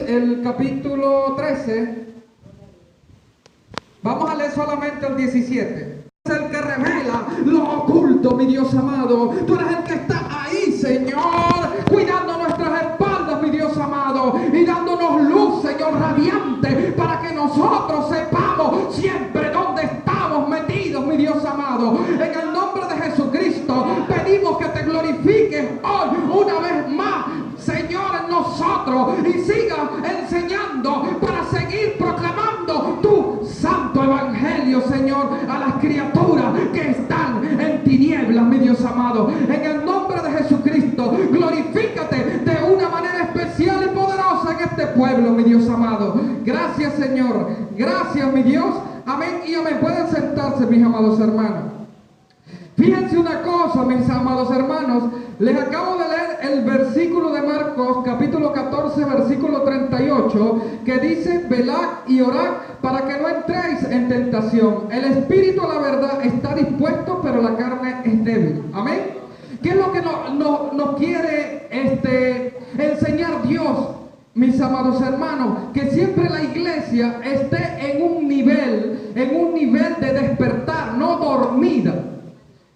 el capítulo 13. Vamos a leer solamente el 17. Es el que revela lo oculto, mi Dios amado. Tú eres el que está ahí, Señor, cuidando nuestras espaldas, mi Dios amado, y dándonos luz, Señor, radiante, para que nosotros sepamos siempre dónde estamos metidos, mi Dios amado. En el nombre de Jesucristo pedimos que te glorifiques hoy una vez más, Señor, en nosotros, y siga enseñando para seguir proclamando tu santo evangelio, Señor, a las criaturas que están en tinieblas, mi Dios amado. En el nombre de Jesucristo, glorifícate de una manera especial y poderosa en este pueblo, mi Dios amado. Gracias, Señor. Gracias, mi Dios. Amén y amén. Pueden sentarse, mis amados hermanos. Fíjense una cosa, mis amados hermanos. Les acabo de leer el versículo de Marcos, capítulo 14, versículo 38, que dice: velad y orad para que no entréis en tentación. El espíritu, la verdad, está dispuesto, pero la carne es débil. Amén. ¿Qué es lo que nos quiere enseñar Dios, mis amados hermanos? Que siempre la iglesia esté en un nivel de despertar, no dormida.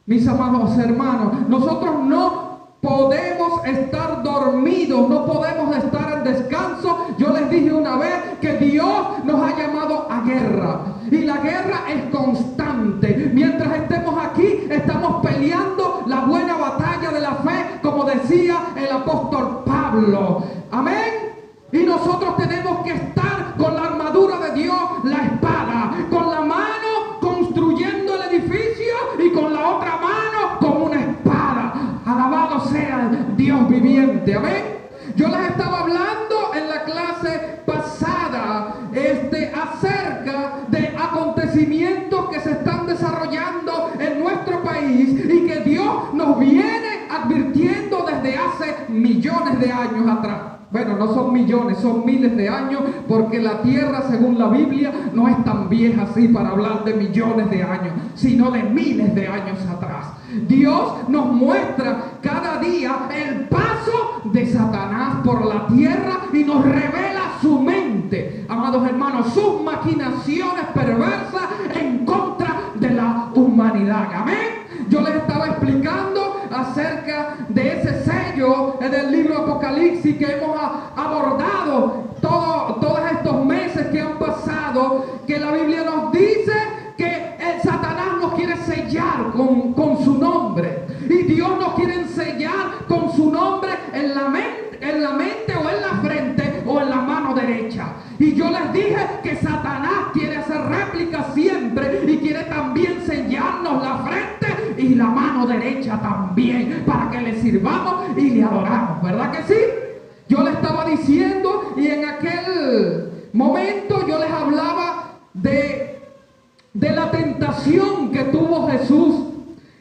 Mis amados hermanos, nosotros no podemos estar dormidos, no podemos estar en descanso. Yo les dije una vez que Dios nos ha llamado a guerra, y la guerra es constante. Mientras estemos aquí, estamos peleando la buena batalla de la fe, como decía el apóstol Pablo. Amén. Y nosotros tenemos que estar con la armadura de Dios, la espada, con la mano construyendo el edificio y con la otra mano con una espada. Alabado sea Dios viviente. Amén. Yo les estaba hablando en la clase pasada acerca de acontecimientos que se están desarrollando en nuestro país y que Dios nos viene advirtiendo desde hace millones de años atrás. Bueno, no son millones, son miles de años, porque la tierra, según la Biblia, no es tan vieja así para hablar de millones de años, sino de miles de años atrás. Dios nos muestra cada día el paso de Satanás por la tierra y nos revela su mente, amados hermanos, sus maquinaciones perversas en contra de la humanidad. Amén. Yo les estaba explicando acerca de ese sello del libro Apocalipsis que hemos abordado todos estos meses que han pasado, que la Biblia nos dice que el Satanás nos quiere sellar con su nombre, y Dios nos quiere sellar con su nombre en la mente o en la frente o en la mano derecha. Y yo les dije que Satanás quiere hacer réplica siempre y quiere también sellarnos la frente y la mano derecha también, para que le sirvamos y le adoramos, ¿verdad que sí? Yo les estaba diciendo, y en aquel momento yo les hablaba de la tentación que tuvo Jesús.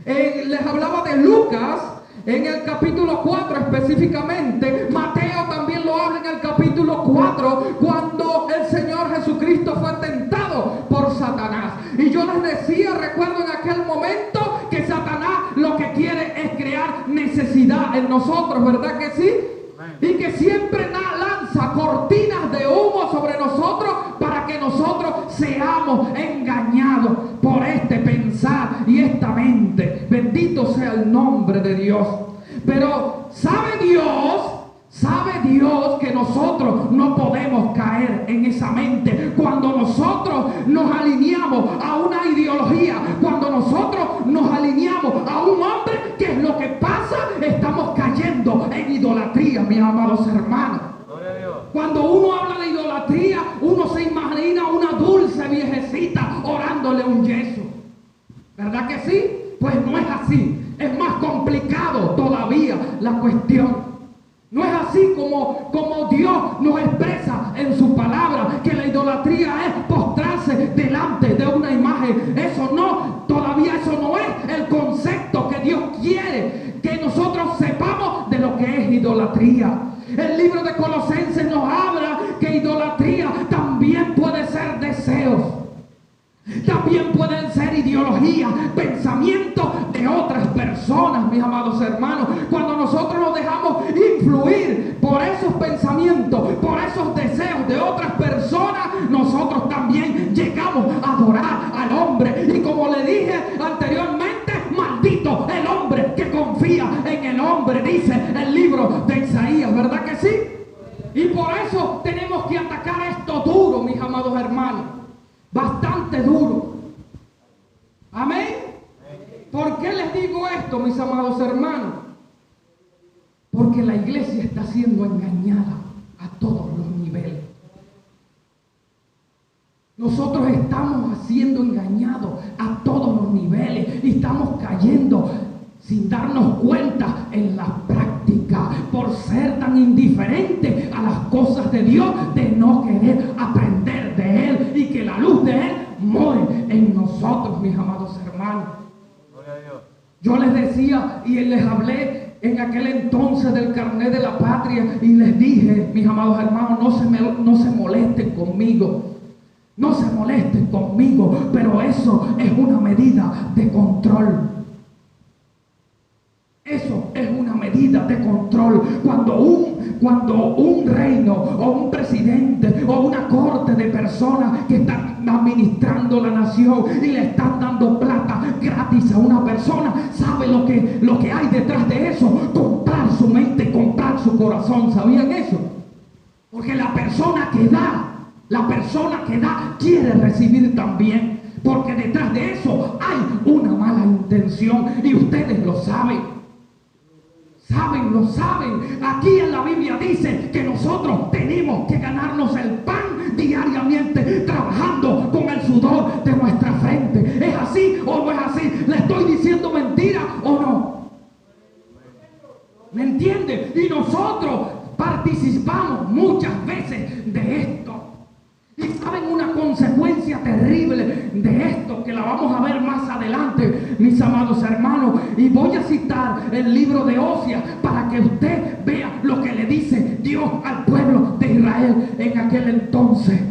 Les hablaba de Lucas en el capítulo 4 específicamente. Mateo también lo habla en el capítulo 4, cuando el Señor Jesucristo fue tentado por Satanás. Y yo les decía, recuerdo en aquel momento, que Satanás lo que quiere es crear necesidad en nosotros, ¿verdad que sí? Y que siempre lanza cortinas de humo sobre nosotros para que nosotros seamos engañados por este pensar y esta mente. Bendito sea el nombre de Dios. Pero sabe Dios que nosotros no podemos caer en esa mente cuando nosotros nos alineamos a una ideología, cuando nosotros nos alineamos a un hombre. ¿Qué es lo que pasa? Estamos cayendo en idolatría, mis amados hermanos. Cuando uno habla de idolatría, uno se imagina una dulce viejecita orándole un yeso, ¿verdad que sí? Pues no es así. Es más complicado todavía la cuestión. No es así como Dios nos expresa en su palabra, que la idolatría es postrarse delante de una imagen. Todavía eso no es el concepto que Dios quiere que nosotros sepamos de lo que es idolatría. El libro de Colosenses nos habla que idolatría también puede ser deseos. También pueden ser ideologías, pensamientos de otras personas, mis amados hermanos. Cuando nosotros nos dejamos influir por esos pensamientos, por esos deseos, eso tenemos que atacar esto duro, mis amados hermanos. Bastante duro. Amén. ¿Por qué les digo esto, mis amados hermanos? Porque la iglesia está siendo engañada a todos los niveles. Nosotros estamos siendo engañados a todos los niveles y estamos cayendo sin darnos cuenta en la práctica por ser tan indiferentes a las cosas de Dios, de no querer aprender de Él y que la luz de Él more en nosotros, mis amados hermanos. Yo les decía y les hablé en aquel entonces del carnet de la patria y les dije, mis amados hermanos, no se molesten conmigo. No se molesten conmigo, pero eso es una medida de control. Eso es una medida de control. Cuando un reino o un presidente o una corte de personas que están administrando la nación y le están dando plata gratis a una persona, sabe lo que hay detrás de eso: comprar su mente, comprar su corazón. ¿Sabían eso? Porque la persona que da quiere recibir también, porque detrás de eso hay una mala intención y ustedes lo saben. Lo saben. Aquí en la Biblia dice que nosotros tenemos que ganarnos el pan diariamente, trabajando con el sudor de nuestra frente. ¿Es así o no es así? ¿Le estoy diciendo mentira o no? ¿Me entiende? Y nosotros participamos muchas veces de esto. Y saben una consecuencia terrible de esto, que la vamos a ver más adelante, mis amados hermanos. Y voy a citar el libro de Oseas para que usted vea lo que le dice Dios al pueblo de Israel en aquel entonces.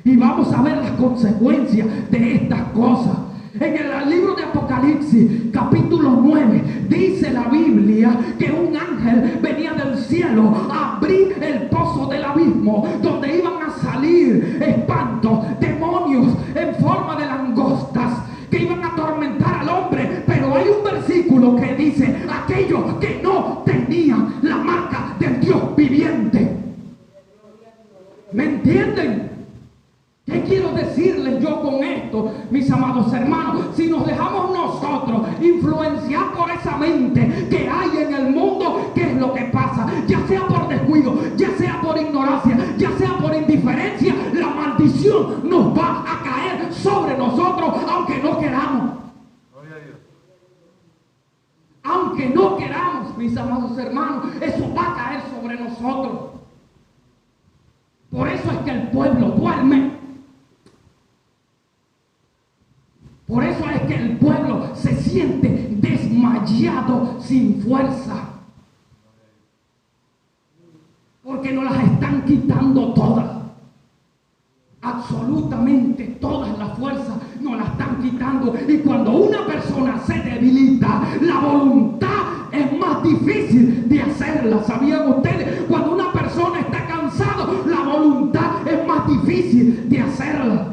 Y vamos a ver las consecuencias de estas cosas. En el libro de Apocalipsis, capítulo 9, dice la Biblia que un ángel venía del cielo a abrir el pozo del abismo, donde iban a salir espantos, demonios en forma de langostas, que iban a atormentar al hombre. Pero hay un versículo que dice: aquellos que no tenían la marca del Dios viviente. ¿Me entienden? ¿Qué quiero decirles yo con esto, mis amados hermanos? Si nos dejamos nosotros influenciar por esa mente que hay en el mundo, ¿qué es lo que pasa? Ya sea por descuido, ya sea por ignorancia, ya sea por indiferencia, la maldición nos va a caer sobre nosotros, aunque no queramos. Aunque no queramos, mis amados hermanos, eso va a caer sobre nosotros. Por eso es que el pueblo duerme. Por eso es que el pueblo se siente desmayado, sin fuerza. Porque nos las están quitando todas. Absolutamente todas las fuerzas nos las están quitando. Y cuando una persona se debilita, la voluntad es más difícil de hacerla. ¿Sabían ustedes? Cuando una persona está cansada, la voluntad es más difícil de hacerla.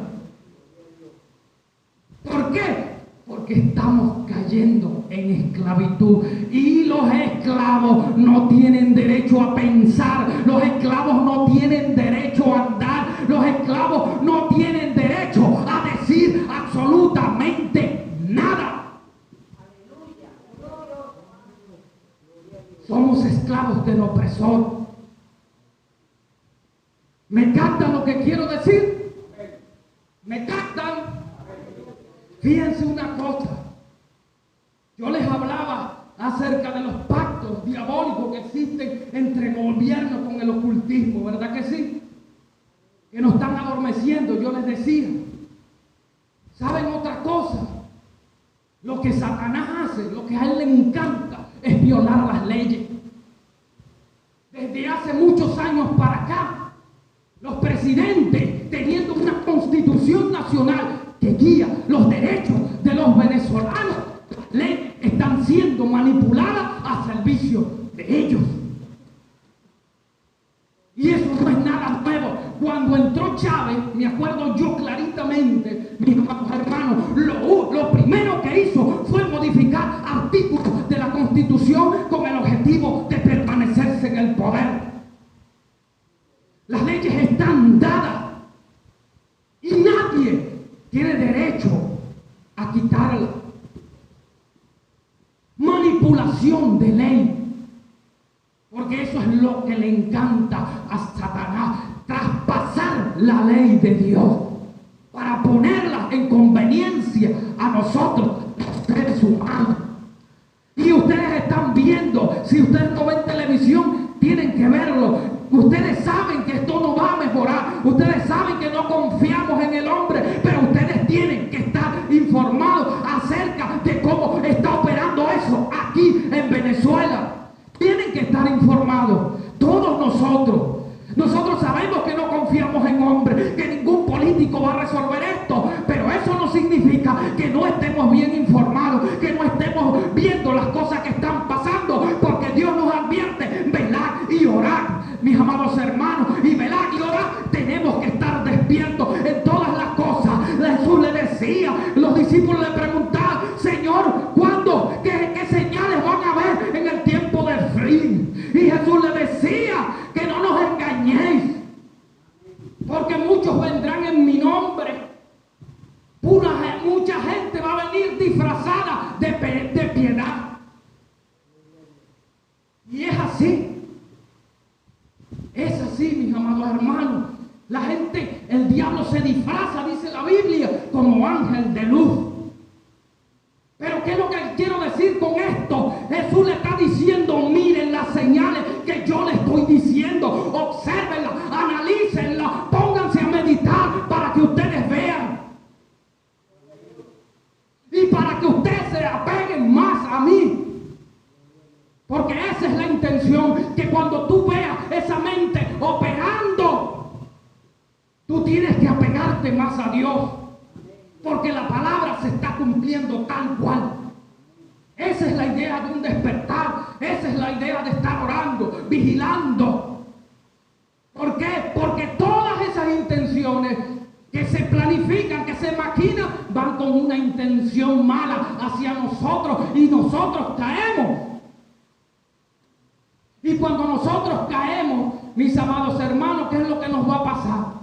¿Por qué? Porque estamos cayendo en esclavitud. Y los esclavos no tienen derecho a pensar. Los esclavos no tienen derecho a andar. Los esclavos no tienen derecho a decir absolutamente nada. Somos esclavos del opresor. ¿Me captan lo que quiero decir? ¿Me captan? Fíjense una cosa. Yo les hablaba acerca de los pactos diabólicos que existen entre el gobierno con el ocultismo, ¿verdad que sí? Que nos están adormeciendo. Yo les decía, ¿saben otra cosa? Lo que Satanás hace, lo que a él le encanta, es violar las leyes. Desde hace muchos años para acá, los presidentes, teniendo una constitución nacional que guía los derechos de los venezolanos, las leyes están siendo manipuladas a servicio de ellos. Y eso no es nada nuevo. Cuando entró Chávez, me acuerdo yo claritamente, mis hermanos, lo primero que hizo fue modificar artículos de la Constitución con el objetivo de permanecerse en el poder. Las leyes están dadas y nadie tiene derecho a quitarlas. Manipulación de ley, porque eso es lo que le encanta a Satanás, traspasar la ley de Dios para ponerla en conveniencia a nosotros, los seres humanos. Y ustedes están viendo, si ustedes no ven televisión, tienen que verlo. Ustedes saben que esto no va a mejorar, ustedes saben que no confiamos en el hombre, pero ustedes tienen que estar informados acerca de cómo está operando eso aquí en Venezuela. Tienen que estar informados. Todos nosotros sabemos que no confiamos en hombres, que ningún político va a resolver esto, pero eso no significa que no estemos bien informados, que no estemos viendo las cosas que están pasando, porque Dios nos advierte: velad y orad, mis amados hermanos, y velad y orad. Tenemos que estar despiertos en todas las cosas. Jesús le decía, los discípulos le preguntaban: Señor, ¿cuándo? ¿Qué señales van a haber en el tiempo del fin? Y Jesús le decía que no nos engañéis, porque muchos vendrán en mi nombre. Mucha gente va a venir disfrazada de piedad. Y es así. Es así, mis amados hermanos. La gente, el diablo se disfraza, dice la Biblia, como ángel de luz. Pero ¿qué es lo que quiero decir con esto? Jesús le está diciendo: miren las señales que yo le estoy diciendo, obsérvenlas, analícenlas, pónganse a meditar para que ustedes vean. Y para que ustedes se apeguen más a mí. Porque esa es la intención, que cuando tú veas esa mente operando, tú tienes que apegarte más a Dios. Porque la palabra se está cumpliendo tal cual. Esa es la idea de un despertar. Esa es la idea de estar orando, vigilando. ¿Por qué? Porque todas esas intenciones que se planifican, que se maquinan, van con una intención mala hacia nosotros, y nosotros caemos. Y cuando nosotros caemos, mis amados hermanos, ¿qué es lo que nos va a pasar?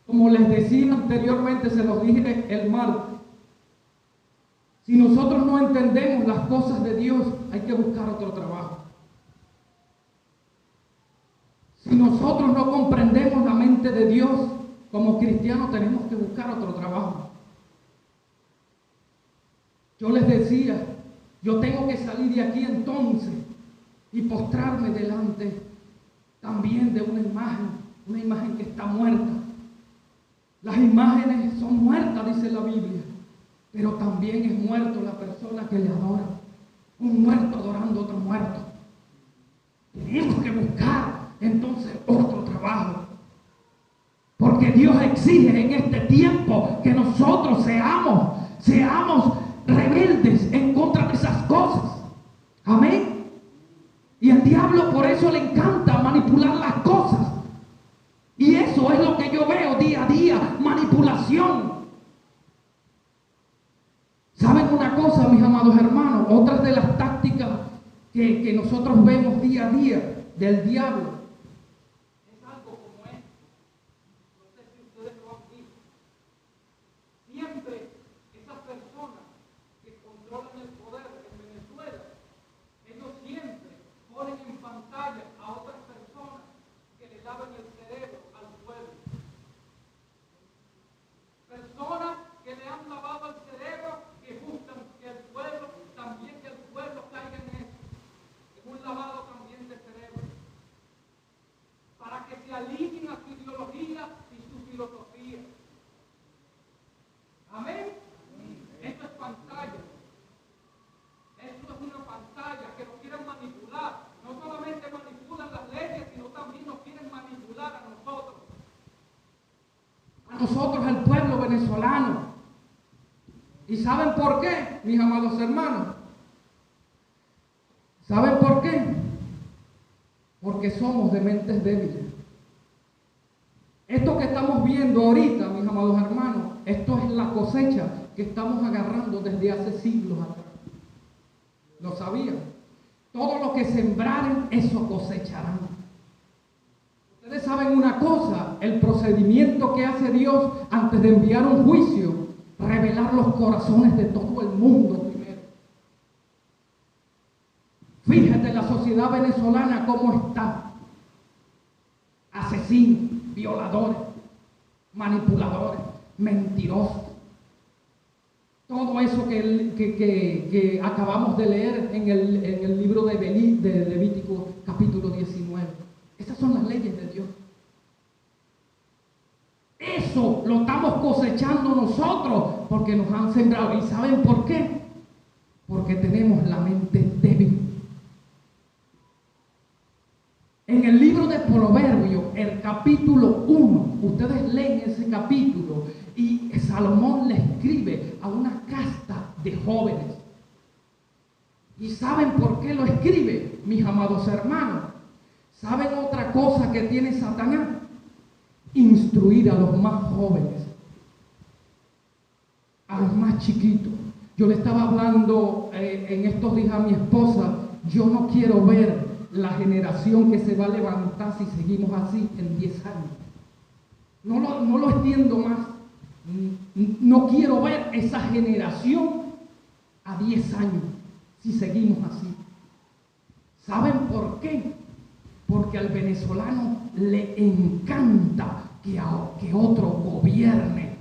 Como les decía anteriormente, se los dije el martes, si nosotros no entendemos las cosas de Dios, hay que buscar otro trabajo. Si nosotros no comprendemos la mente de Dios, como cristianos tenemos que buscar otro trabajo. Yo les decía, yo tengo que salir de aquí entonces y postrarme delante también de una imagen que está muerta. Las imágenes son muertas, dice la Biblia, pero también es muerto la persona que le adora. Un muerto adorando a otro muerto. Tenemos que buscar entonces otro trabajo, porque Dios exige en este tiempo que nosotros seamos rebeldes en contra de esas cosas. Amén. Y al diablo por eso le encanta manipular las cosas. Y eso es lo que yo veo día a día, manipulación. ¿Saben una cosa, mis amados hermanos? Otras de las tácticas que nosotros vemos día a día del diablo es algo como esto. No sé si ustedes lo han visto. Siempre esas personas que controlan el poder en Venezuela, ellos siempre ponen en pantalla a otras personas que le lavan el cerebro al pueblo. Personas que le han lavado el cerebro, que buscan que el pueblo, también que el pueblo caiga en eso. Es un lavado también de cerebro. Para que se alineen a su ideología y su filosofía. Amén. Esto es pantalla. Esto es una pantalla que nos quieren manipular. No solamente manipulan las leyes, sino también nos quieren manipular a nosotros. A nosotros, al pueblo venezolano. ¿Y saben por qué, mis amados hermanos? ¿Saben por qué? Porque somos de mentes débiles. Esto que estamos viendo ahorita, mis amados hermanos, esto es la cosecha que estamos agarrando desde hace siglos atrás. ¿Lo sabían? Todo lo que sembraren, eso cosecharán. Ustedes saben una cosa, el procedimiento que hace Dios antes de enviar un juicio, revelar los corazones de todo el mundo primero. Fíjate la sociedad venezolana cómo está. Asesinos, violadores, manipuladores, mentirosos. Todo eso que acabamos de leer en el libro de Levítico capítulo 19. Esas son las leyes de Dios. Eso lo estamos cosechando nosotros porque nos han sembrado. ¿Y saben por qué? Porque tenemos la mente débil. En el libro de Proverbios, el capítulo 1, ustedes leen ese capítulo y Salomón le escribe a una casta de jóvenes. ¿Y saben por qué lo escribe, mis amados hermanos? ¿Saben otra cosa que tiene Satanás? Instruir a los más jóvenes, a los más chiquitos. Yo le estaba hablando en estos días a mi esposa, yo no quiero ver la generación que se va a levantar si seguimos así en 10 años. No lo extiendo más. No quiero ver esa generación a 10 años si seguimos así. ¿Saben por qué? Porque al venezolano le encanta que otro gobierne.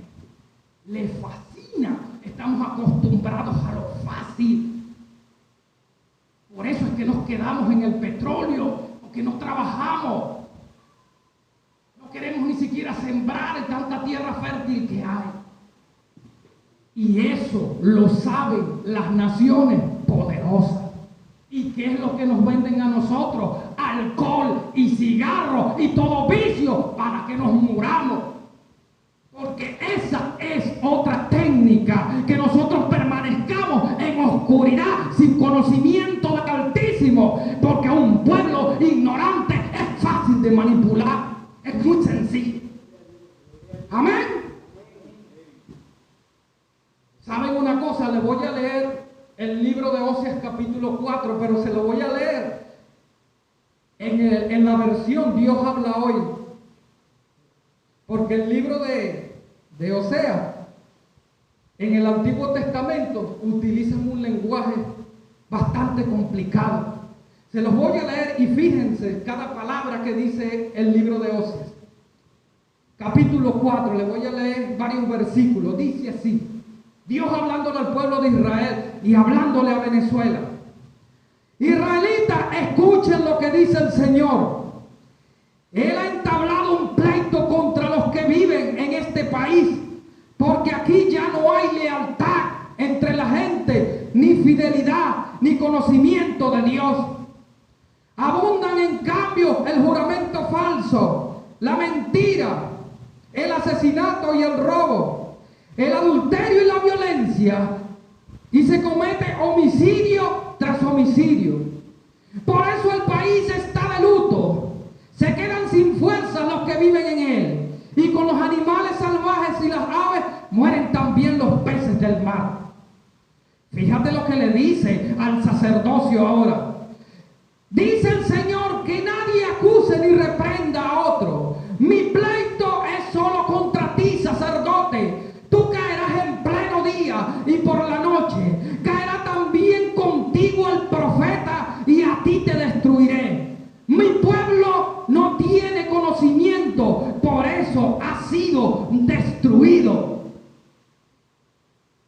Le fascina. Estamos acostumbrados a lo fácil. Por eso es que nos quedamos en el petróleo, porque no trabajamos. No queremos ni siquiera sembrar en tanta tierra fértil que hay. Y eso lo saben las naciones poderosas. ¿Y qué es lo que nos venden a nosotros? Alcohol y cigarro y todo vicio para que nos muramos. Porque esa es otra técnica, que nosotros permanezcamos en oscuridad sin conocimiento del Altísimo. Porque un pueblo ignorante es fácil de manipular, es muy sencillo. Amén. ¿Saben una cosa? Les voy a leer el libro de Oseas capítulo 4, pero se lo voy a leer en la versión Dios habla hoy. Porque el libro de Oseas en el Antiguo Testamento utilizan un lenguaje bastante complicado. Se los voy a leer y fíjense cada palabra que dice el libro de Oseas. Capítulo 4, le voy a leer varios versículos. Dice así: Dios hablándole al pueblo de Israel y hablándole a Venezuela. Israelitas, escuchen lo que dice el Señor. Él ha entablado un pleito contra los que viven en este país, porque aquí ya no hay lealtad entre la gente, ni fidelidad, ni conocimiento de Dios. Abundan en cambio el juramento falso, la mentira, el asesinato y el robo, el adulterio y la violencia, y se comete homicidio tras homicidio. Por eso el país está de luto. Se quedan sin fuerza los que viven en él, y con los animales salvajes y las aves mueren también los peces del mar. Fíjate lo que le dice al sacerdocio ahora. Dice el Señor que nadie acuse ni reprenda a otro. Mi pleito es solo contra ti, sacerdote. Tú caerás en pleno día y por la noche. Caerá también contigo el profeta y a ti te destruiré. Mi pueblo no tiene conocimiento, por eso ha sido destruido.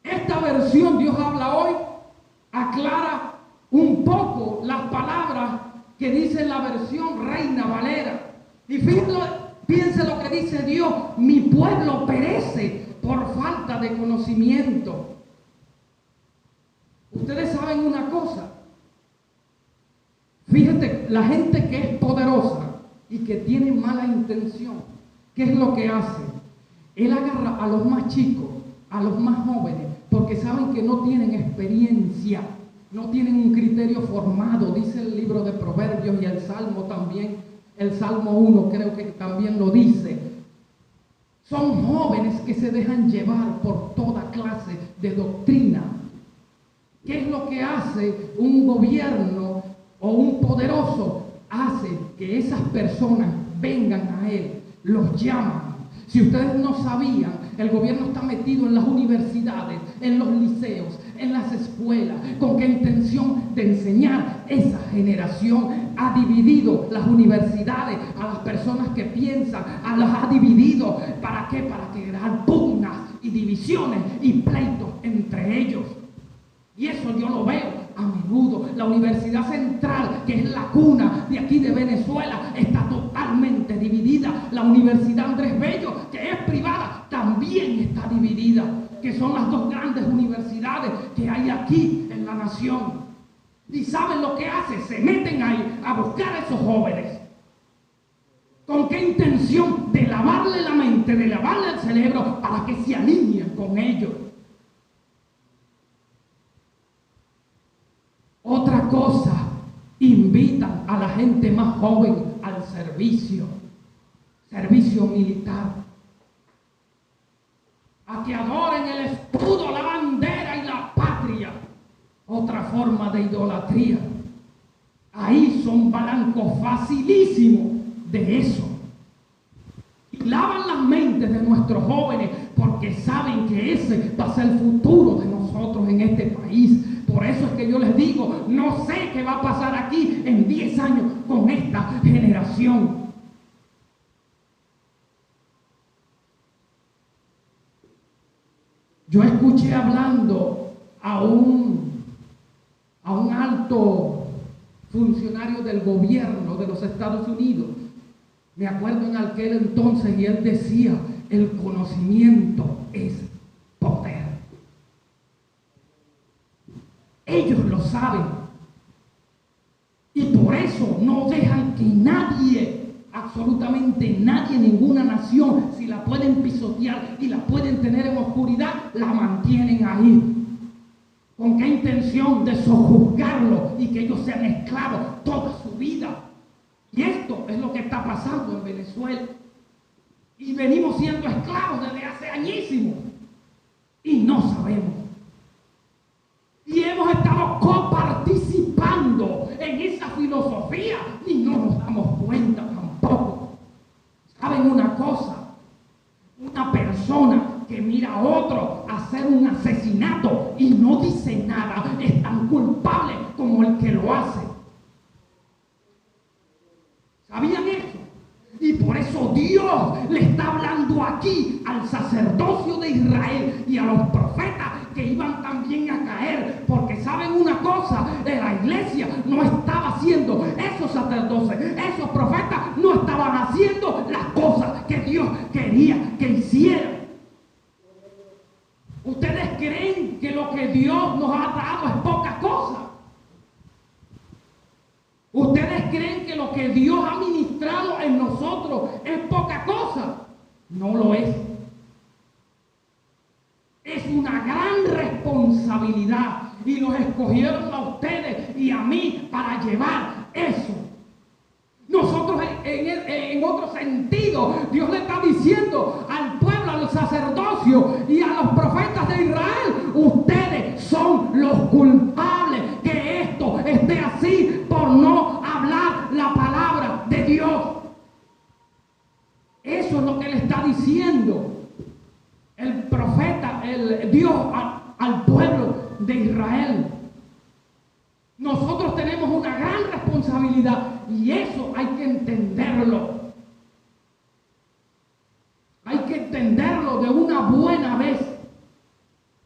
Esta versión Dios habla hoy aclara un poco las palabras que dice la versión Reina Valera. Y piense lo que dice Dios: mi pueblo perece por falta de conocimiento. Ustedes saben una cosa. Fíjate, la gente que es poderosa y que tiene mala intención, ¿qué es lo que hace? Él agarra a los más chicos, a los más jóvenes, porque saben que no tienen experiencia, no tienen un criterio formado. Dice el libro de Proverbios y el Salmo también, el Salmo 1 creo que también lo dice. Son jóvenes que se dejan llevar por toda clase de doctrina. ¿Qué es lo que hace un gobierno o un poderoso hace que esas personas vengan a él, los llaman. Si ustedes no sabían, el gobierno está metido en las universidades, en los liceos, en las escuelas. ¿Con qué intención? De enseñar esa generación. Ha dividido las universidades a las personas que piensan, las ha dividido. ¿Para qué? Para crear pugnas y divisiones y pleitos entre ellos. Y eso yo lo veo a menudo. La Universidad Central, que es la cuna de aquí de Venezuela, está totalmente dividida. La Universidad Andrés Bello, que es privada, también está dividida, que son las dos grandes universidades que hay aquí en la nación. ¿Y saben lo que hacen? Se meten ahí a buscar a esos jóvenes. ¿Con qué intención? De lavarle la mente, de lavarle el cerebro, para que se alineen con ellos. Otra cosa, invitan a la gente más joven al servicio militar, a que adoren el escudo, la bandera y la patria. Otra forma de idolatría. Ahí son blancos facilísimos de eso. Y lavan las mentes de nuestros jóvenes porque saben que ese va a ser el futuro de nosotros en este país. Por eso es que yo les digo, no sé qué va a pasar aquí en 10 años con esta generación. Yo escuché hablando a un alto funcionario del gobierno de los Estados Unidos. Me acuerdo en aquel entonces, y él decía, el conocimiento es poder. Ellos lo saben. Y por eso no dejan que nadie, absolutamente nadie, ninguna nación, si la pueden pisotear y la pueden tener en oscuridad, la mantienen ahí. ¿Con qué intención? De sojuzgarlo y que ellos sean esclavos toda su vida. Y esto es lo que está pasando en Venezuela. Y venimos siendo esclavos desde hace añísimos. Y no sabemos. Y hemos estado coparticipando en esa filosofía y no nos damos cuenta tampoco. ¿Saben una cosa? Una persona que mira a otro hacer un asesinato y no dice nada es tan culpable como el que lo hace. ¿Sabían eso? Y por eso Dios le está hablando aquí al sacerdocio de Israel y a los profetas que iban también a caer. Porque saben una cosa, la iglesia no estaba haciendo, esos sacerdotes, esos profetas no estaban haciendo las cosas que Dios quería que hicieran. ¿Ustedes creen que lo que Dios nos ha dado es poca cosa? ¿Ustedes creen que lo que Dios ha ministrado en nosotros es poca cosa? No lo es. Es una gran responsabilidad y los escogieron a ustedes y a mí para llevar eso. Nosotros en otro sentido, Dios le está diciendo al pueblo, al sacerdocio y a los profetas de Israel, ustedes son los culpables que esto esté así por no hablar la palabra de Dios. Eso es lo que le está diciendo el profeta, el Dios al pueblo de Israel. Nosotros tenemos una gran responsabilidad y eso hay que entenderlo. Hay que entenderlo de una buena vez.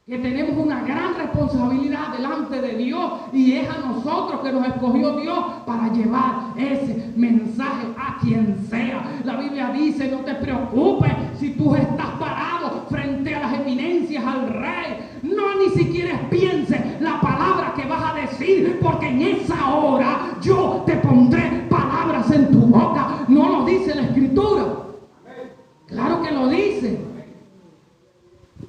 Que tenemos una gran responsabilidad delante de Dios y es a nosotros que nos escogió Dios para llevar ese mensaje a quien sea. La Biblia dice, no te preocupes si tú estás parado frente a las eminencias al rey. No, ni siquiera pienses la palabra que vas a decir, porque en esa hora yo te pondré palabras en tu boca. ¿No lo dice la Escritura? Claro que lo dice.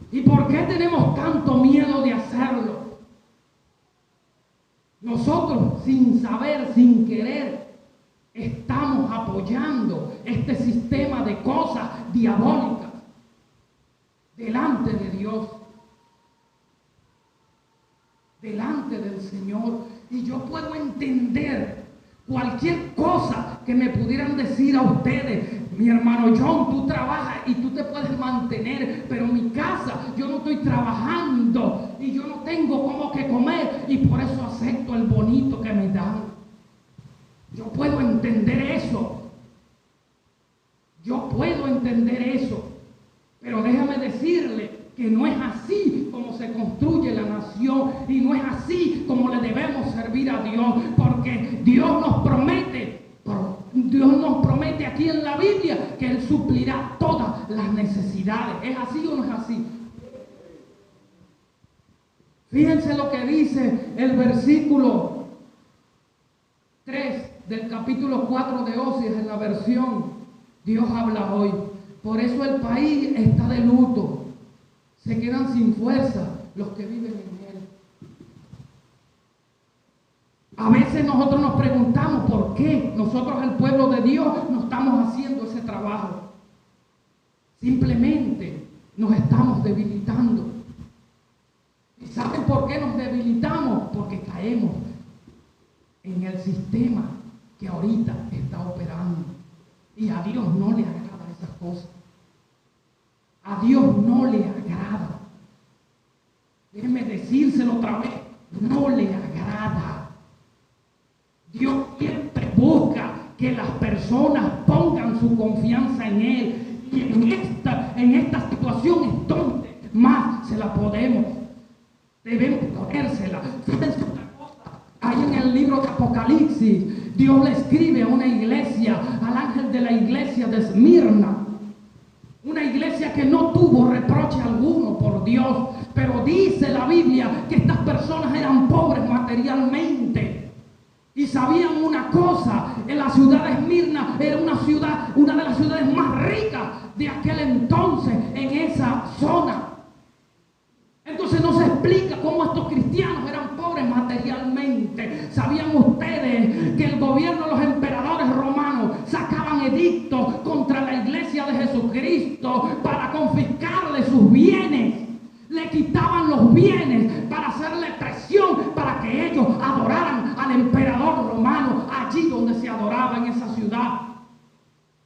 ¿Y por qué tenemos tanto miedo de hacerlo? Nosotros, sin saber, sin querer, estamos apoyando este sistema de cosas diabólicas delante de Dios, delante del Señor. Y yo puedo entender cualquier cosa que me pudieran decir a ustedes. Mi hermano John, tú trabajas y tú te puedes mantener, pero en mi casa yo no estoy trabajando y yo no tengo cómo que comer y por eso acepto el bonito que me dan. Yo puedo entender eso. Yo puedo entender eso. Pero déjame decirle que no es así como se construye la nación y no es así como le debemos servir a Dios, porque Dios nos promete aquí en la Biblia que Él suplirá todas las necesidades. ¿Es así o no es así? Fíjense lo que dice el versículo 3 del capítulo 4 de Oseas en la versión Dios habla hoy. Por eso el país está de luto. Se quedan sin fuerza los que viven en él. A veces nosotros nos preguntamos por qué nosotros, el pueblo de Dios, no estamos haciendo ese trabajo. Simplemente nos estamos debilitando. ¿Y saben por qué nos debilitamos? Porque caemos en el sistema que ahorita está operando. Y a Dios no le agradan esas cosas. A Dios no le agrada. Déjenme decírselo otra vez. No le agrada. Dios siempre busca que las personas pongan su confianza en Él. Y en esta situación es donde más se la podemos. Debemos ponérsela. Fíjense otra cosa. Ahí en el libro de Apocalipsis, Dios le escribe a una iglesia, al ángel de la iglesia de Esmirna. Una iglesia que no tuvo reproche alguno por Dios, pero dice la Biblia que estas personas eran pobres materialmente. Y sabían una cosa, en la ciudad de Esmirna era una de las ciudades más ricas de aquel entonces en esa zona. Entonces no se explica cómo estos cristianos eran pobres materialmente. ¿Sabían ustedes que el gobierno de los emperadores romanos sacaban edictos contra la iglesia de Jesucristo para confiscarle sus bienes? Le quitaban los bienes para hacerle presión para que ellos adoraran al emperador romano allí donde se adoraba en esa ciudad.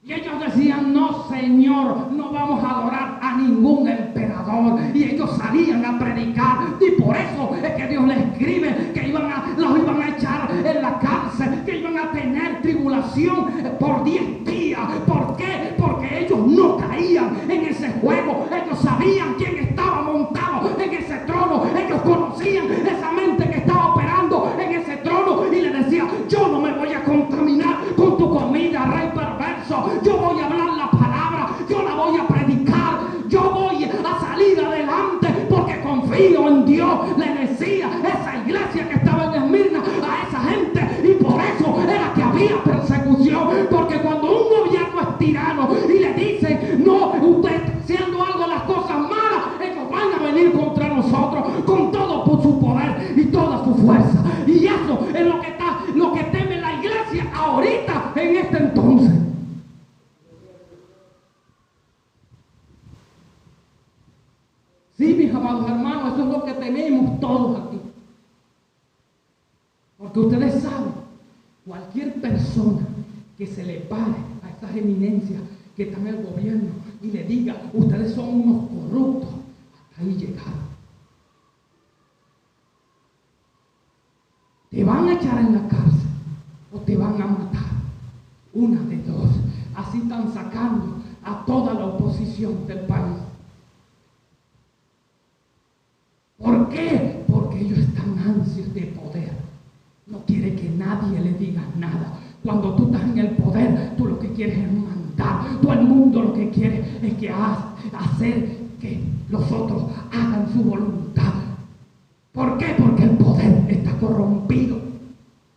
Y ellos decían, no señor, no vamos a adorar a ningún emperador. Y ellos salían a predicar. Y por eso es que Dios les escribe que los iban a echar en la cárcel, que iban a tener tribulación por 10 días. ¿Por qué? Porque ellos no caían en ese juego. Ellos sabían quién estaba montado en ese trono. Ellos conocían esa mente que estaba operando en ese trono. Y le decía, yo no me voy a contaminar con tu comida, rey perverso. Yo voy a hablar la palabra, yo la voy a predicar, yo voy a salir adelante porque confío en Dios. Le decía esa iglesia que estaba en Esmirna a esa gente, y por eso era que había persecución, porque cuando un gobierno es tirano y le dicen, no, usted está haciendo algo, las cosas malas, ellos van a venir contra nosotros con todo por su poder y toda su fuerza. Y eso es lo que teme la iglesia ahorita en este entonces. Sí, mis amados hermanos, eso es lo que tenemos todos aquí. Porque ustedes saben, cualquier persona que se le pare a estas eminencias que están en el gobierno y le diga, ustedes son unos corruptos, hasta ahí llegaron. Te van a echar en la cárcel o te van a matar. Una de dos. Así están sacando a toda la oposición del país. ¿Por qué? Porque ellos están ansios de poder. No quiere que nadie le diga nada. Cuando tú estás en el poder, tú lo que quieres es mandar. Todo el mundo lo que quiere es que hacer que los otros hagan su voluntad. ¿Por qué? Porque el poder está corrompido.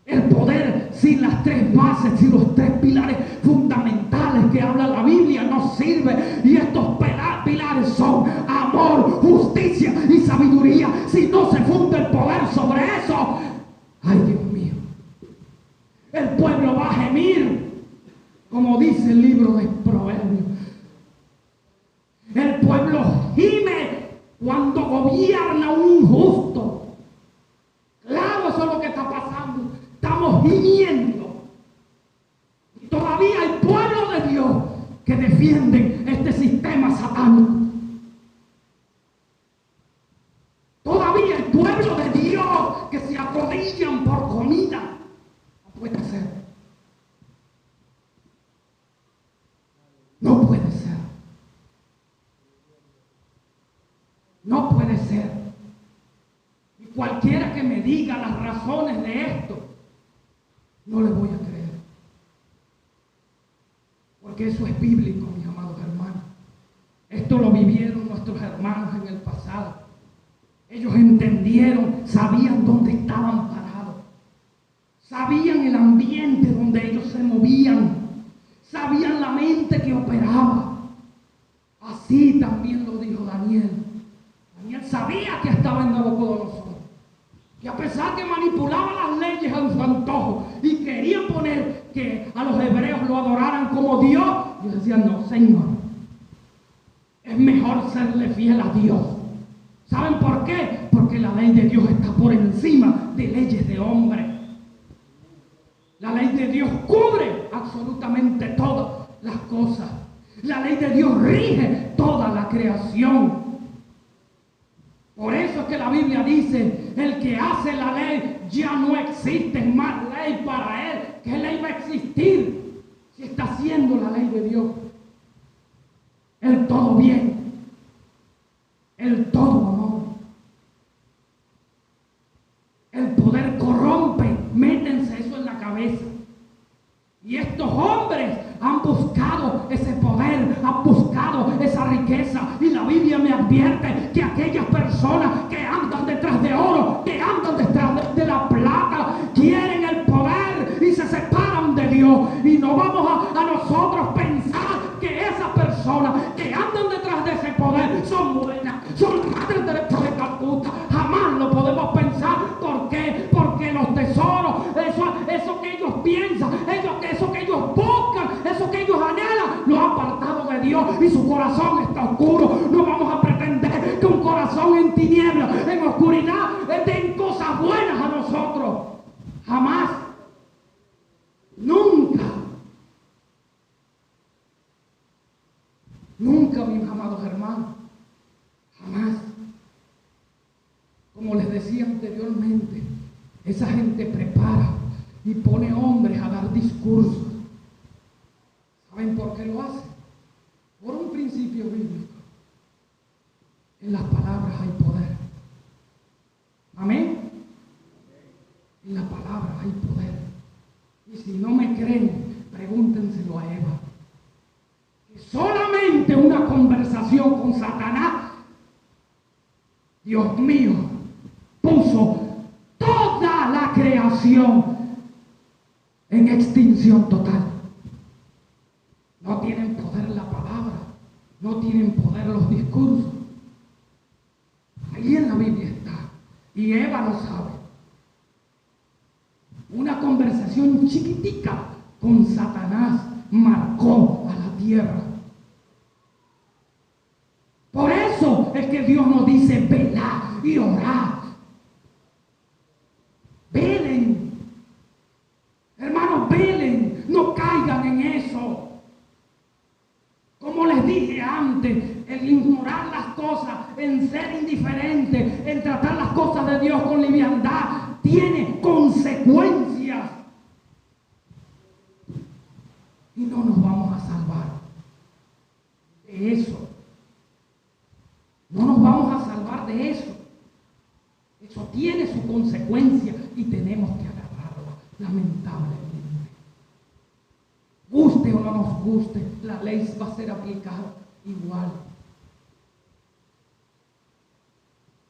El poder sin las tres bases, sin los tres pilares fundamentales que habla la Biblia no sirve. Y estos pilares son amor, justicia y sabiduría. Si no se funde el poder sobre eso, ay Dios mío, el pueblo va a gemir, como dice el libro de Proverbios. El pueblo gime cuando gobierna un injusto. Claro, eso es lo que está pasando. que defienden este sistema satánico. Todavía el pueblo de Dios que se arrodillan por comida. No puede ser. No puede ser. No puede ser. Y cualquiera que me diga las razones de esto, no le voy a creer. Porque eso es bíblico, mis amados hermanos. Esto lo vivieron nuestros hermanos en el pasado. Ellos entendieron, sabían dónde estaban parados. Sabían el ambiente donde ellos se movían. Sabían la mente que operaba. Así también lo dijo Daniel. Daniel sabía que estaba en Nabucodonosor. Que a pesar que manipulaba las leyes a su antojo y quería poner que a los hebreos lo adoraran como Dios, ellos decían, no, Señor, es mejor serle fiel a Dios. ¿Saben por qué? Porque la ley de Dios está por encima de leyes de hombre. La ley de Dios cubre absolutamente todas las cosas. La ley de Dios rige toda la creación. Por eso es que la Biblia dice, el que hace la ley ya no existe más ley para él. ¿Qué ley va a existir si está haciendo la ley de Dios? El todo bien, el todo amor. El poder corrompe, métense eso en la cabeza. Y estos hombres han buscado ese poder, han buscado esa riqueza. Y la Biblia me advierte que aquellas personas que andan detrás de oro, que andan detrás de la plata, quieren el poder y se separan de Dios. Y no vamos a nosotros pensar que esas personas que andan detrás de ese poder son buenas, son madres de Calcuta. Jamás lo podemos pensar. ¿Por qué? Porque los tesoros, eso que ellos piensan, eso que ellos buscan, eso que ellos anhelan, lo han apartado de Dios y su corazón está oscuro. No vamos a pretender que un corazón en tinieblas, en oscuridad, den cosas buenas a nosotros. Jamás. Nunca. Nunca, mis amados hermanos. Jamás. Como les decía anteriormente, esa gente prepara y pone hombres a dar discursos. ¿Saben por qué lo hace? Por un principio bíblico. En las palabras hay poder. Amén. En las palabras hay poder. Y si no me creen, pregúntenselo a Eva. Que solamente una conversación con Satanás, Dios mío, puso toda la creación en extinción total. No tienen poder la palabra, no tienen poder los discursos. Ahí en la Biblia está. Y Eva lo sabe. Una conversación chiquitica con Satanás marcó a la tierra. Por eso es que Dios nos dice, velad y orad. Velen. Hermanos, velen. No caigan en eso. Como les dije antes, el ignorar las cosas, en ser indiferente, en tratar las cosas de Dios con liviandad, tiene consecuencias. Y no nos vamos a salvar de eso. No nos vamos a salvar de eso. Eso tiene su consecuencia y tenemos que agarrarla, lamentablemente. Guste o no nos guste, la ley va a ser aplicada igual.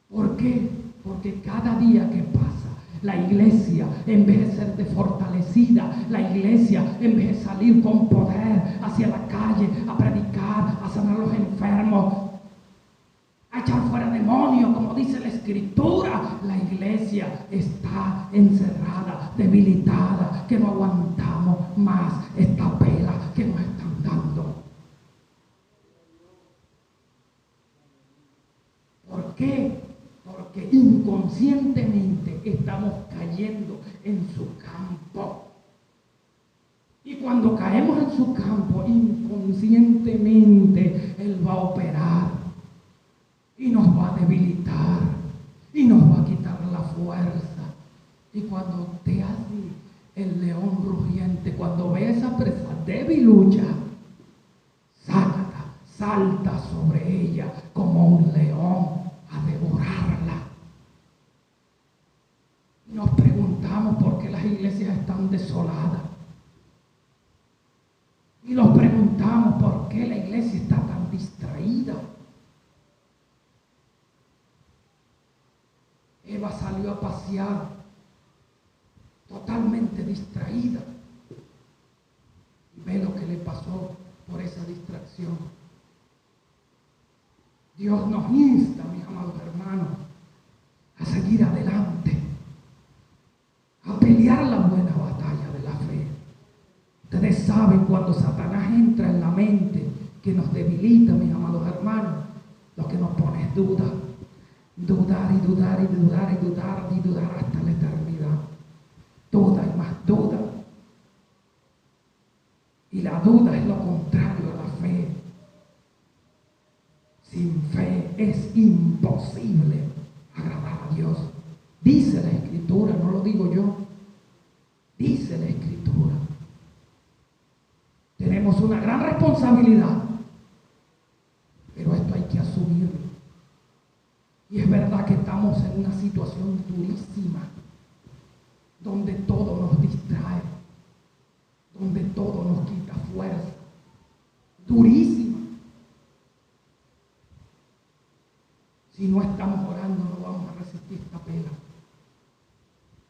¿Por qué? Porque cada día que pasa, la iglesia, en vez de ser fortalecida, la iglesia, en vez de salir con poder hacia la calle, a predicar, a sanar a los enfermos, a echar fuera demonios, como dice la Escritura, la iglesia está encerrada, debilitada, que no aguantamos más esta pela que nos están dando. ¿Por qué? Porque inconscientemente estamos cayendo en su campo. Y cuando caemos en su campo, inconscientemente Él va a operar y nos va a debilitar y nos va a quitar la fuerza. Y cuando te hace el león rugiente, cuando ve a esa presa débil lucha, salta sobre ella como un león a devorarla. Nos preguntamos por qué las iglesias están desoladas. Y nos preguntamos por qué la iglesia está tan distraída. Eva salió a pasear totalmente distraída. Y ve lo que le pasó por esa distracción. Dios nos insta, mis amados hermanos, a seguir adelante, a pelear la buena batalla de la fe. Ustedes saben, cuando Satanás entra en la mente, que nos debilita, mis amados hermanos, lo que nos pone es duda. Dudar y dudar y dudar y dudar y dudar hasta la eternidad. Duda y más duda. Y la duda es lo contrario a la fe. Sin fe es imposible agradar a Dios. Dice la Escritura, no lo digo yo. Dice la Escritura. Tenemos una gran responsabilidad, pero esto hay que asumirlo. Y es verdad que estamos en una situación durísima, donde todo nos distrae, donde todo nos quita fuerza. Durísima. Si no estamos orando, no vamos a resistir esta pela.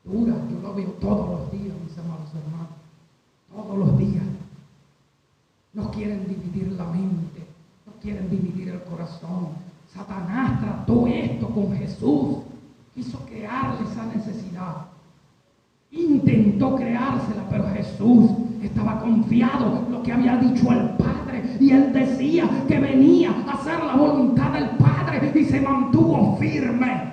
Dura, yo lo veo todos los días, mis amados hermanos. Todos los días. Nos quieren dividir la mente, nos quieren dividir el corazón. Satanás trató esto con Jesús. Quiso crearle esa necesidad. Intentó creársela, pero Jesús estaba confiado en lo que había dicho el Padre. Y él decía que venía a hacer la voluntad del Padre y se mantuvo firme.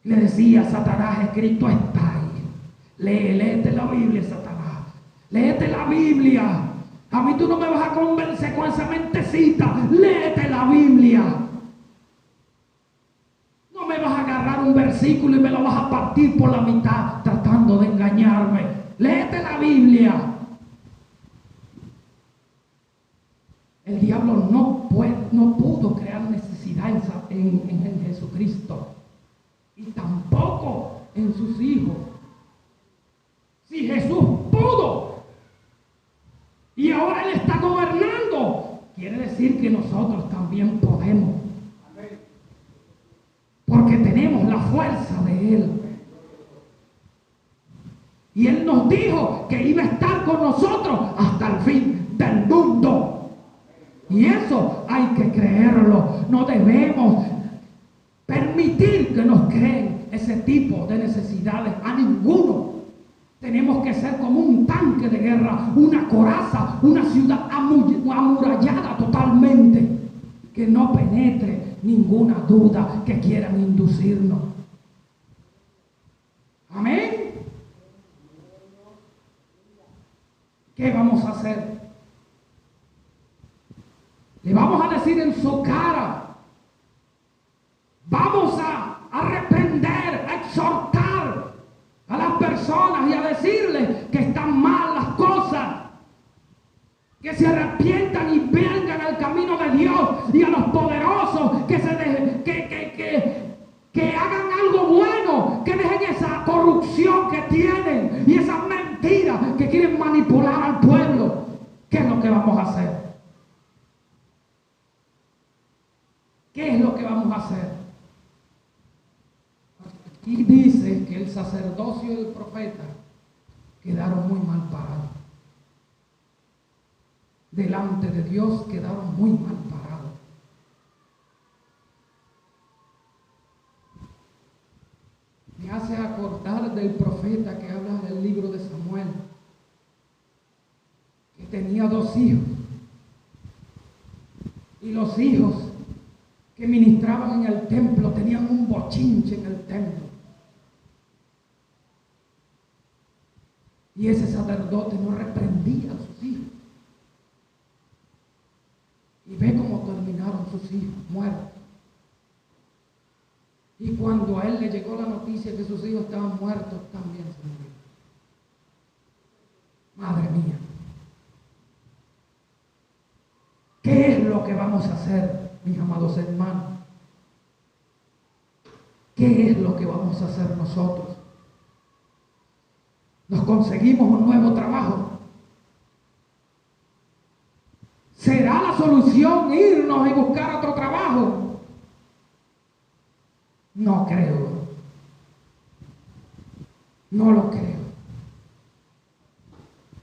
Le decía a Satanás, escrito está ahí. Léete la Biblia, Satanás. Léete la Biblia. A mí tú no me vas a convencer con esa mentecita. Léete la Biblia. No me vas a agarrar un versículo y me lo vas a partir por la mitad tratando de engañarme. Léete la Biblia. El diablo no pudo crear necesidad en Jesucristo. Y tampoco en sus hijos. Si Jesús pudo y ahora Él está gobernando, quiere decir que nosotros también podemos. Porque tenemos la fuerza de Él. Y Él nos dijo que iba a estar con nosotros hasta el fin del mundo. Y eso hay que creerlo. No debemos permitir que nos creen ese tipo de necesidades a ninguno. Tenemos que ser como un tanque de guerra, una coraza, una ciudad amurallada totalmente, que no penetre ninguna duda que quieran inducirnos. Amén. ¿Qué vamos a hacer? Le vamos a decir en su cara. Vamos a reprender, a exhortar a las personas y a decirles que están mal las cosas, que se arrepientan y vengan al camino de Dios, y a los poderosos que hagan algo bueno, que dejen esa corrupción que tienen y esas mentiras que quieren manipular al pueblo. ¿Qué es lo que vamos a hacer? ¿Qué es lo que vamos a hacer? Aquí dice que el sacerdocio y el profeta quedaron muy mal parados. Delante de Dios quedaron muy mal parados. Me hace acordar del profeta que habla del libro de Samuel, que tenía 2 hijos. Y los hijos que ministraban en el templo tenían un bochinche en el templo. Y ese sacerdote no reprendía a sus hijos. Y ve cómo terminaron sus hijos muertos. Y cuando a él le llegó la noticia que sus hijos estaban muertos, también se murió. Madre mía. ¿Qué es lo que vamos a hacer, mis amados hermanos? ¿Qué es lo que vamos a hacer nosotros? ¿Nos conseguimos un nuevo trabajo? ¿Será la solución irnos y buscar otro trabajo? No creo. No lo creo.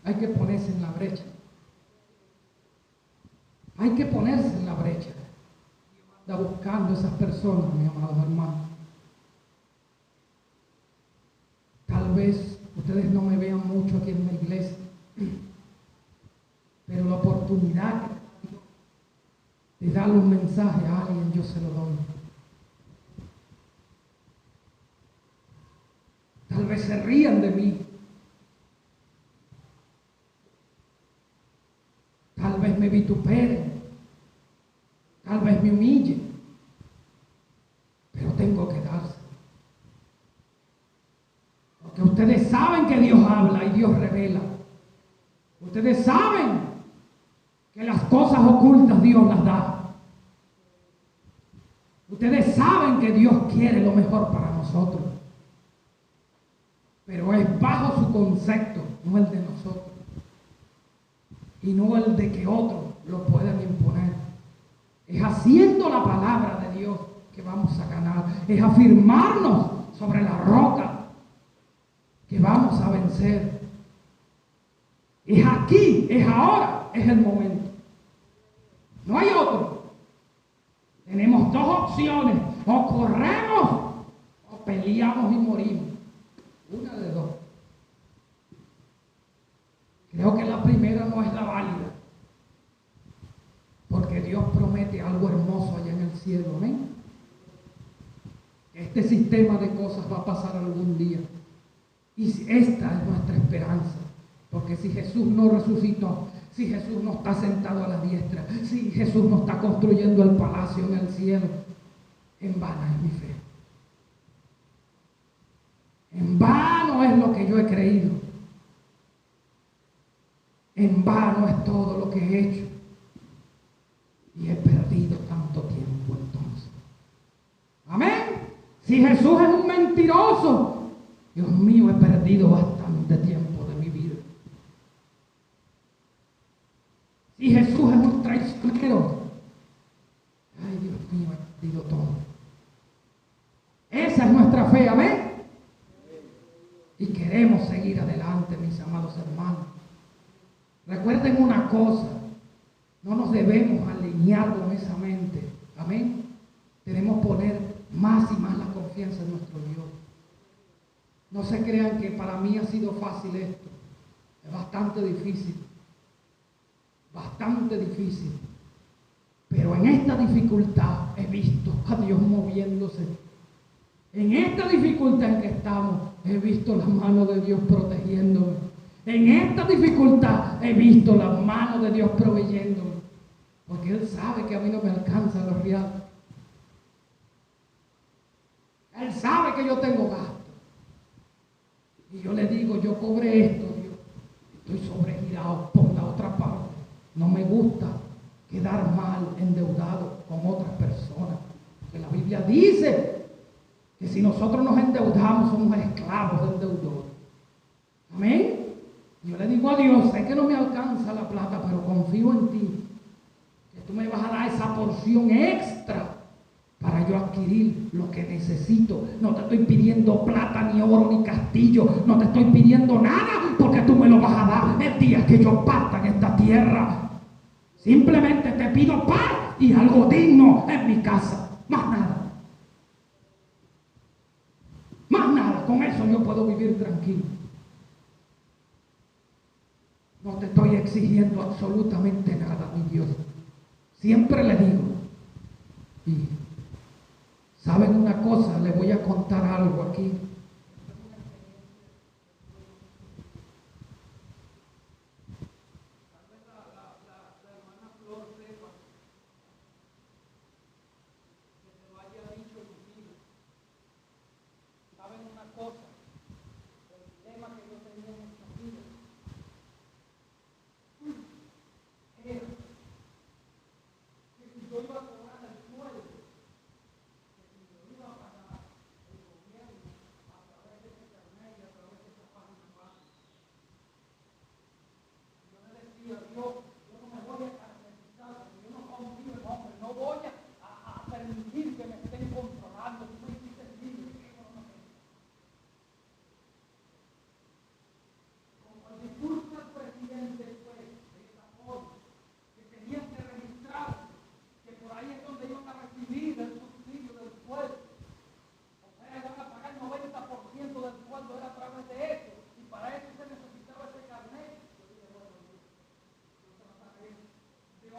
Hay que ponerse en la brecha. Hay que ponerse en la brecha. Está buscando esas personas, mis amados hermanos. Tal vez ustedes no me vean mucho aquí en la iglesia, pero la oportunidad de darle un mensaje a alguien, yo se lo doy. Tal vez se rían de mí. Tal vez me vituperen. Tal vez me humillen. Pero tengo que darse. Porque ustedes saben que Dios habla y Dios revela. Ustedes saben que las cosas ocultas Dios las da. Ustedes saben que Dios quiere lo mejor para nosotros. Pero es bajo su concepto, no el de nosotros. Y no el de que otros lo puedan imponer. Es haciendo la palabra de Dios que vamos a ganar. Es afirmarnos sobre la roca que vamos a vencer. Es aquí, es ahora, es el momento. No hay otro. Tenemos dos opciones. O corremos o peleamos y morimos. Una de dos. Creo que la primera no es la válida. Porque Dios promete algo hermoso allá en el cielo. Amén. Este sistema de cosas va a pasar algún día. Y esta es nuestra esperanza. Porque si Jesús no resucitó, si Jesús no está sentado a la diestra, si Jesús no está construyendo el palacio en el cielo, en vano es mi fe. En vano es lo que yo he creído. En vano es todo lo que he hecho. Y he perdido tanto tiempo entonces. Amén. Si Jesús es un mentiroso, Dios mío, he perdido bastante tiempo de mi vida. Si Jesús es un traicionero, ay Dios mío, he perdido todo. Esa es nuestra fe, amén. Y queremos seguir adelante, mis amados hermanos. Recuerden una cosa, no nos debemos alinear con esa mente, amén. Debemos poner más y más la confianza en nuestro Dios. No se crean que para mí ha sido fácil esto, es bastante difícil, pero en esta dificultad he visto a Dios moviéndose. En esta dificultad en que estamos, he visto la mano de Dios protegiéndome. En esta dificultad he visto la mano de Dios proveyéndome. Porque Él sabe que a mí no me alcanzan los reales. Él sabe que yo tengo gasto. Y yo le digo, yo cobré esto, Dios. Estoy sobregirado por la otra parte. No me gusta quedar mal, endeudado con otras personas. Porque la Biblia dice que si nosotros nos endeudamos, somos esclavos del deudor. Amén. Yo le digo a Dios, sé que no me alcanza la plata, pero confío en ti, que tú me vas a dar esa porción extra para yo adquirir lo que necesito. No te estoy pidiendo plata, ni oro, ni castillo. No te estoy pidiendo nada, porque tú me lo vas a dar el día que yo parta en esta tierra. Simplemente te pido paz y algo digno en mi casa. Más nada. Más nada. Con eso yo puedo vivir tranquilo. No te estoy exigiendo absolutamente nada, mi Dios. Siempre le digo. Y ¿saben una cosa? Les voy a contar algo aquí.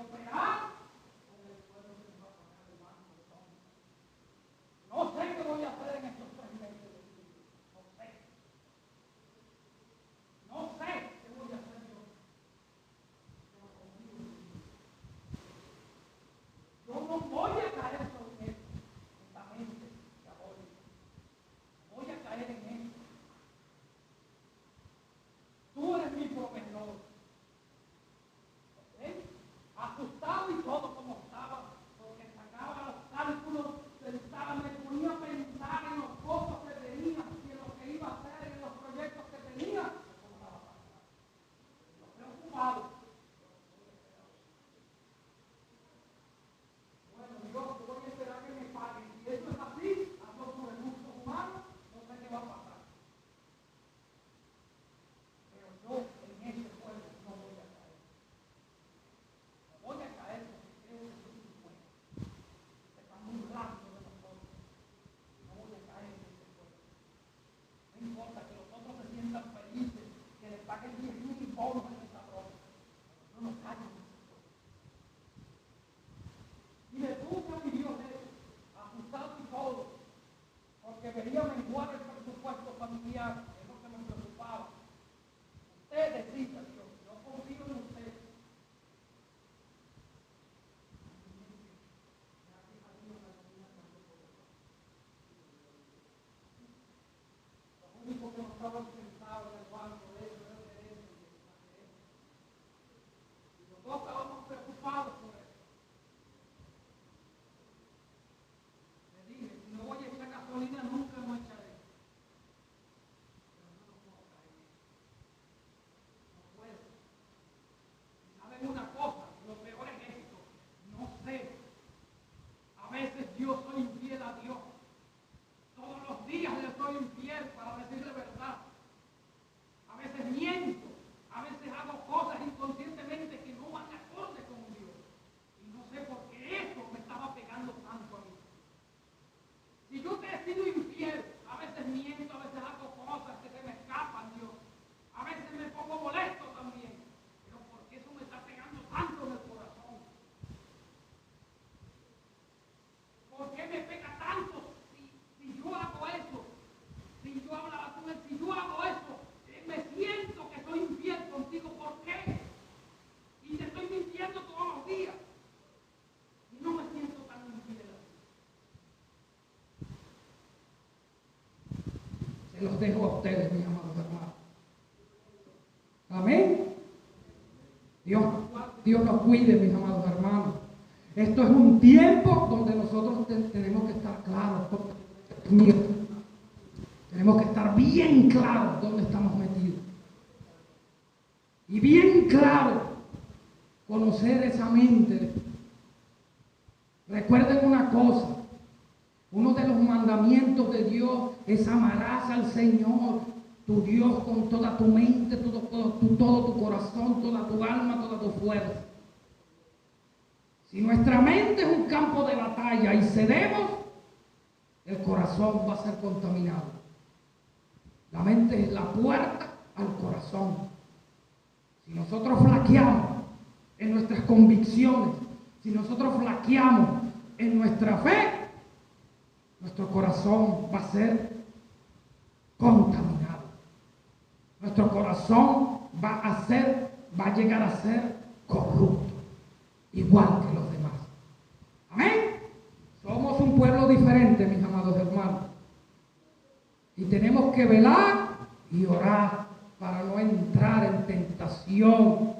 operar, con el pueblo se me va a poner el manto de hombre. No sé qué voy a hacer en estos 3 meses de vida. No sé. No sé qué voy a hacer yo. Pero conmigo yo no voy a caer sobre esto, en la mente diabólica. Voy a caer en esto. Tú eres mi proveedor. ¿Ok? Asustado y todo como estaba, porque sacaba los cálculos, pensaba, me ponía a pensar en los costos que tenía y en lo que iba a hacer, en los proyectos que tenía. Preocupado. Bueno, Dios, yo voy a esperar que me paguen. Si eso es así, hazlo por recursos humanos, no sé qué va a pasar. Pero yo en este juego no voy a caer. No voy a caer porque creo que soy un juego. Se están burlando de nosotros. No voy a caer en este juego. No importa que los otros se sientan felices, que les paguen 10,000 bonos en esta broma. No nos callen en ese juego. Y me puse a mi Dios eso, asustado y todo, porque veía menguar el presupuesto familiar, es lo que me preocupaba. Usted decida, Dios, yo confío en usted. Los únicos que no estaban sentados en el banco de eso era el gerente y la gerente. Y los dos estábamos preocupados por eso. Le dije, si no voy a echar gasolina, nunca no echaré. Pero yo no puedo caer en eso. No puedo. Y saben una cosa, lo peor es esto. No sé. A veces yo soy infiel a Dios. Todos los días le soy infiel para decirle verdad. A veces miento. A veces hago cosas inconscientemente que no van acorde con Dios. Y no sé por qué eso me estaba pegando tanto a mí. Si yo te he sido infiel, a veces miento, a veces hago cosas que se me escapan, Dios. A veces me pongo molesto también. Pero ¿por qué eso me está pegando tanto en el corazón? ¿Por qué me pega tanto si yo hago eso? Si yo hablaba con él, si yo hago eso, me siento que soy infiel contigo. ¿Por qué? Y te estoy mintiendo todos los días. Y no me siento tan infiel así. Se los dejo a ustedes, mis amados hermanos. Amén. Dios nos cuide, mis amados hermanos. Esto es un tiempo donde nosotros tenemos que estar claros. Tenemos que estar bien claros dónde estamos metidos. Y bien claro, conocer esa mente. Recuerden una cosa. Uno de los mandamientos de Dios es amarás al Señor, tu Dios, con toda tu mente, todo tu corazón, toda tu alma, toda tu fuerza. Si nuestra mente es un campo de batalla y cedemos, el corazón va a ser contaminado. La mente es la puerta al corazón. Si nosotros flaqueamos en nuestras convicciones, si nosotros flaqueamos en nuestra fe, nuestro corazón va a ser contaminado. Nuestro corazón va a llegar a ser corrupto, igual que los demás. Amén. Somos un pueblo diferente, mis amados hermanos. Y tenemos que velar y orar para no entrar en tentación.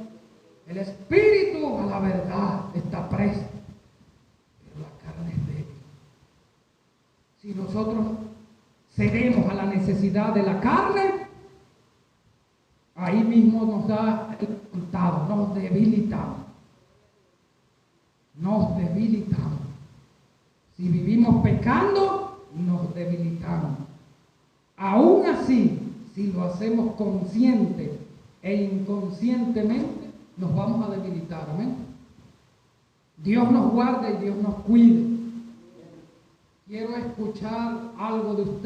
El espíritu a la verdad está preso, pero la carne es débil. Si nosotros cedemos a la necesidad de la carne, ahí mismo nos da el resultado, nos debilitamos. Nos debilitamos. Si vivimos pecando, nos debilitamos. Aún así, si lo hacemos consciente e inconscientemente, nos vamos a debilitar. Amén. Dios nos guarde y Dios nos cuide. Quiero escuchar algo de usted.